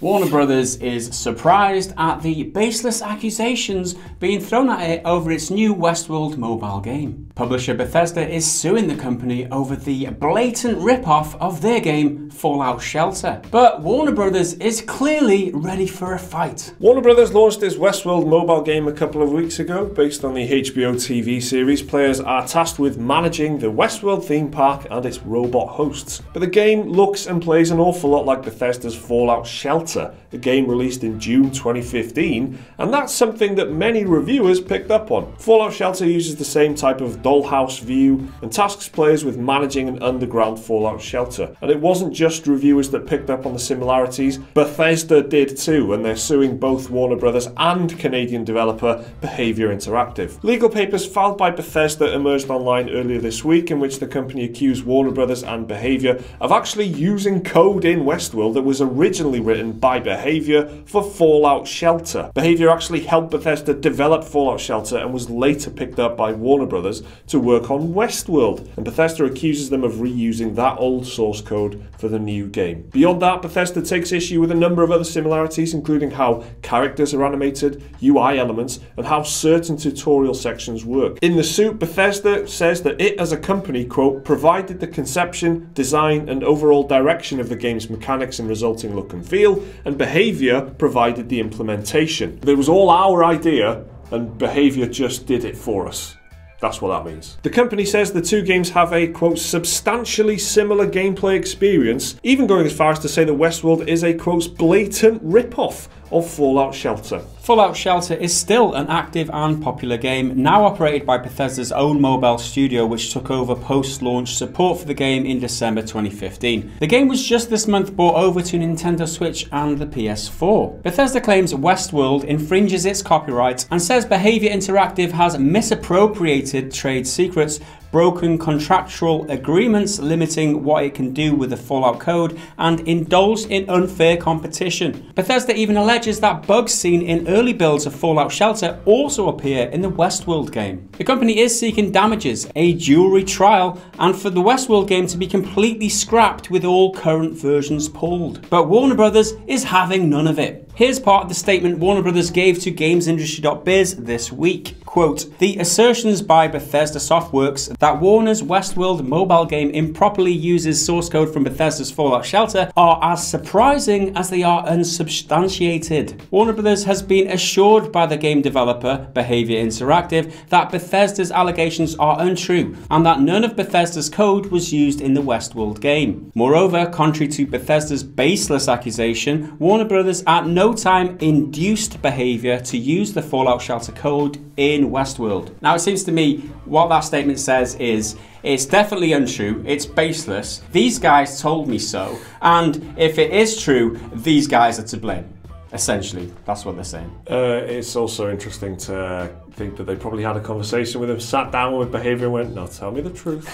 Warner Brothers is surprised at the baseless accusations being thrown at it over its new Westworld mobile game. Publisher Bethesda is suing the company over the blatant rip-off of their game Fallout Shelter. But Warner Brothers is clearly ready for a fight. Warner Brothers launched its Westworld mobile game a couple of weeks ago. Based on the HBO TV series, players are tasked with managing the Westworld theme park and its robot hosts. But the game looks and plays an awful lot like Bethesda's Fallout Shelter, a game released in June 2015, and that's something that many reviewers picked up on. Fallout Shelter uses the same type of dollhouse view and tasks players with managing an underground Fallout shelter. And it wasn't just reviewers that picked up on the similarities, Bethesda did too, and they're suing both Warner Brothers and Canadian developer Behaviour Interactive. Legal papers filed by Bethesda emerged online earlier this week, in which the company accused Warner Brothers and Behaviour of actually using code in Westworld that was originally written by Behaviour for Fallout Shelter. Behaviour actually helped Bethesda develop Fallout Shelter and was later picked up by Warner Brothers to work on Westworld, and Bethesda accuses them of reusing that old source code for the new game. Beyond that, Bethesda takes issue with a number of other similarities, including how characters are animated, UI elements, and how certain tutorial sections work. In the suit, Bethesda says that it as a company, quote, provided the conception, design, and overall direction of the game's mechanics and resulting look and feel, and Behaviour provided the implementation. It was all our idea, and Behaviour just did it for us. That's what that means. The company says the two games have a, quote, substantially similar gameplay experience, even going as far as to say that Westworld is a, quote, blatant rip-off of Fallout Shelter. Fallout Shelter is still an active and popular game, now operated by Bethesda's own mobile studio, which took over post-launch support for the game in December 2015. The game was just this month brought over to Nintendo Switch and the PS4. Bethesda claims Westworld infringes its copyright and says Behaviour Interactive has misappropriated trade secrets, broken contractual agreements limiting what it can do with the Fallout code, and indulged in unfair competition. Bethesda even alleges that bugs seen in early builds of Fallout Shelter also appear in the Westworld game. The company is seeking damages, a jury trial, and for the Westworld game to be completely scrapped with all current versions pulled. But Warner Brothers is having none of it. Here's part of the statement Warner Brothers gave to GamesIndustry.biz this week. Quote, the assertions by Bethesda Softworks that Warner's Westworld mobile game improperly uses source code from Bethesda's Fallout Shelter are as surprising as they are unsubstantiated. Warner Brothers has been assured by the game developer, Behaviour Interactive, that Bethesda's allegations are untrue and that none of Bethesda's code was used in the Westworld game. Moreover, contrary to Bethesda's baseless accusation, Warner Brothers at no time induced Behaviour to use the Fallout Shelter code in Westworld. Now, it seems to me what that statement says is it's definitely untrue, it's baseless, these guys told me so, and if it is true, these guys are to blame. Essentially, that's what they're saying. It's also interesting to think that they probably had a conversation with him, sat down with Behaviour and went, now tell me the truth.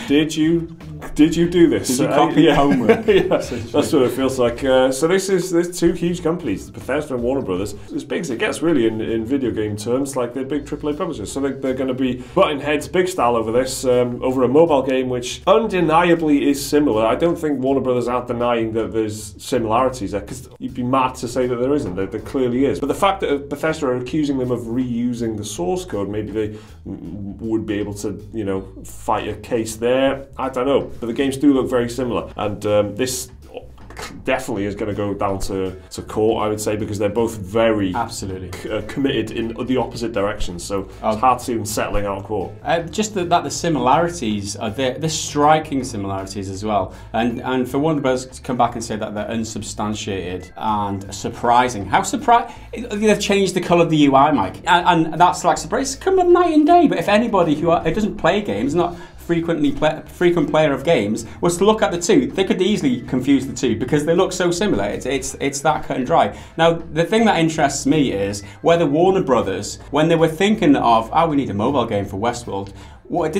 Did you do this? Did you copy homework? Yeah, that's what it feels like. So there's two huge companies, Bethesda and Warner Brothers. As big as it gets really in video game terms, like they're big AAA publishers. So they're going to be butting heads big style over this, over a mobile game which undeniably is similar. I don't think Warner Brothers are denying that there's similarities there, because you'd be mad to say that there isn't. There clearly is. But the fact that Bethesda are accusing them of reusing the source code, maybe they would be able to, you know, fight a case there. I don't know. But the games do look very similar, and this definitely is going to go down to court, I would say, because they're both very absolutely committed in the opposite directions. So it's hard to see them settling out of court. Just that the similarities are there, the striking similarities as well, and for Warner Bros. To come back and say that they're unsubstantiated and surprising. How they've changed the colour of the UI, Mike, and that's like surprise. It's come up night and day. But if anybody who doesn't play games, not frequent player of games, was to look at the two, they could easily confuse the two because they look so similar. It's that cut and dry. Now, the thing that interests me is whether Warner Brothers, when they were thinking of, oh, we need a mobile game for Westworld, what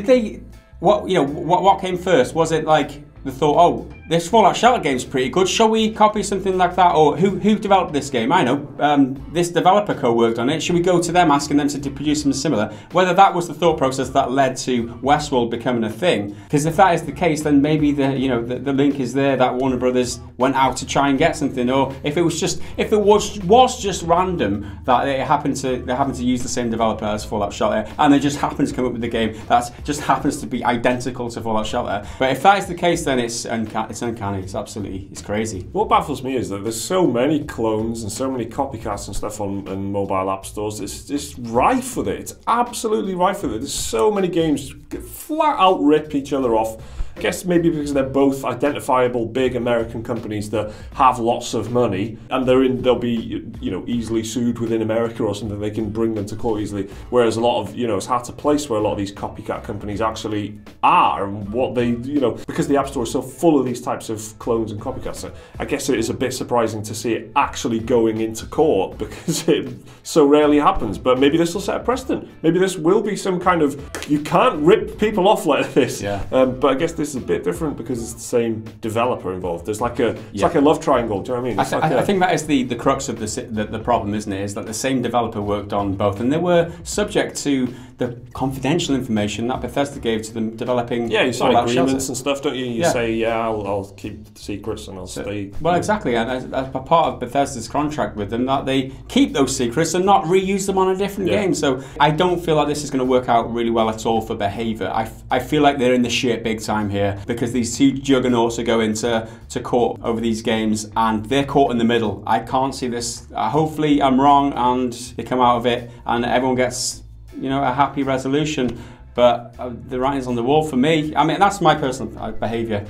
came first? Was it like the thought, oh, this Fallout Shelter game's pretty good. Shall we copy something like that? Or who developed this game? I know, this developer co-worked on it. Should we go to them, asking them to produce something similar? Whether that was the thought process that led to Westworld becoming a thing. Because if that is the case, then maybe the link is there that Warner Brothers went out to try and get something. Or if it was just random that they happened to use the same developer as Fallout Shelter, and they just happened to come up with a game that just happens to be identical to Fallout Shelter. But if that is the case, then it's uncanny. It's crazy. What baffles me is that there's so many clones and so many copycats and stuff on mobile app stores. It's just rife with it. It's absolutely rife with it. There's so many games flat out rip each other off. I guess maybe because they're both identifiable big American companies that have lots of money, and they'll be easily sued within America or something. They can bring them to court easily. Whereas a lot of it's hard to place where a lot of these copycat companies actually are and what they because the App Store is so full of these types of clones and copycats. So I guess it is a bit surprising to see it actually going into court because it so rarely happens. But maybe this will set a precedent. Maybe this will be some kind of you can't rip people off like this. Yeah. But I guess this is a bit different because it's the same developer involved. There's like it's like a love triangle. Do you know what I mean? I think that is the crux of the problem, isn't it? Is that the same developer worked on both, and they were subject to the confidential information that Bethesda gave to them developing. Yeah, you sign agreements Shelter. and stuff, don't you? You say, I'll keep secrets and I'll stay. Well, exactly, and as part of Bethesda's contract with them, that they keep those secrets and not reuse them on a different game. So I don't feel like this is going to work out really well at all for Behaviour. I feel like they're in the shit big time here because these two juggernauts are going to court over these games and they're caught in the middle. I can't see this. Hopefully I'm wrong and they come out of it and everyone gets a happy resolution. But the writing's on the wall for me. I mean, that's my personal behaviour.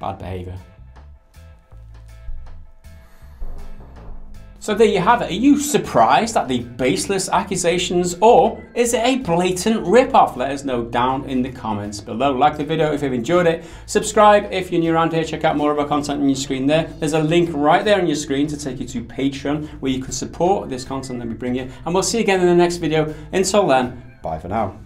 Bad behaviour. So there you have it. Are you surprised at the baseless accusations, or is it a blatant rip-off? Let us know down in the comments below. Like the video if you've enjoyed it. Subscribe if you're new around here. Check out more of our content on your screen there. There's a link right there on your screen to take you to Patreon, where you can support this content that we bring you. And we'll see you again in the next video. Until then, bye for now.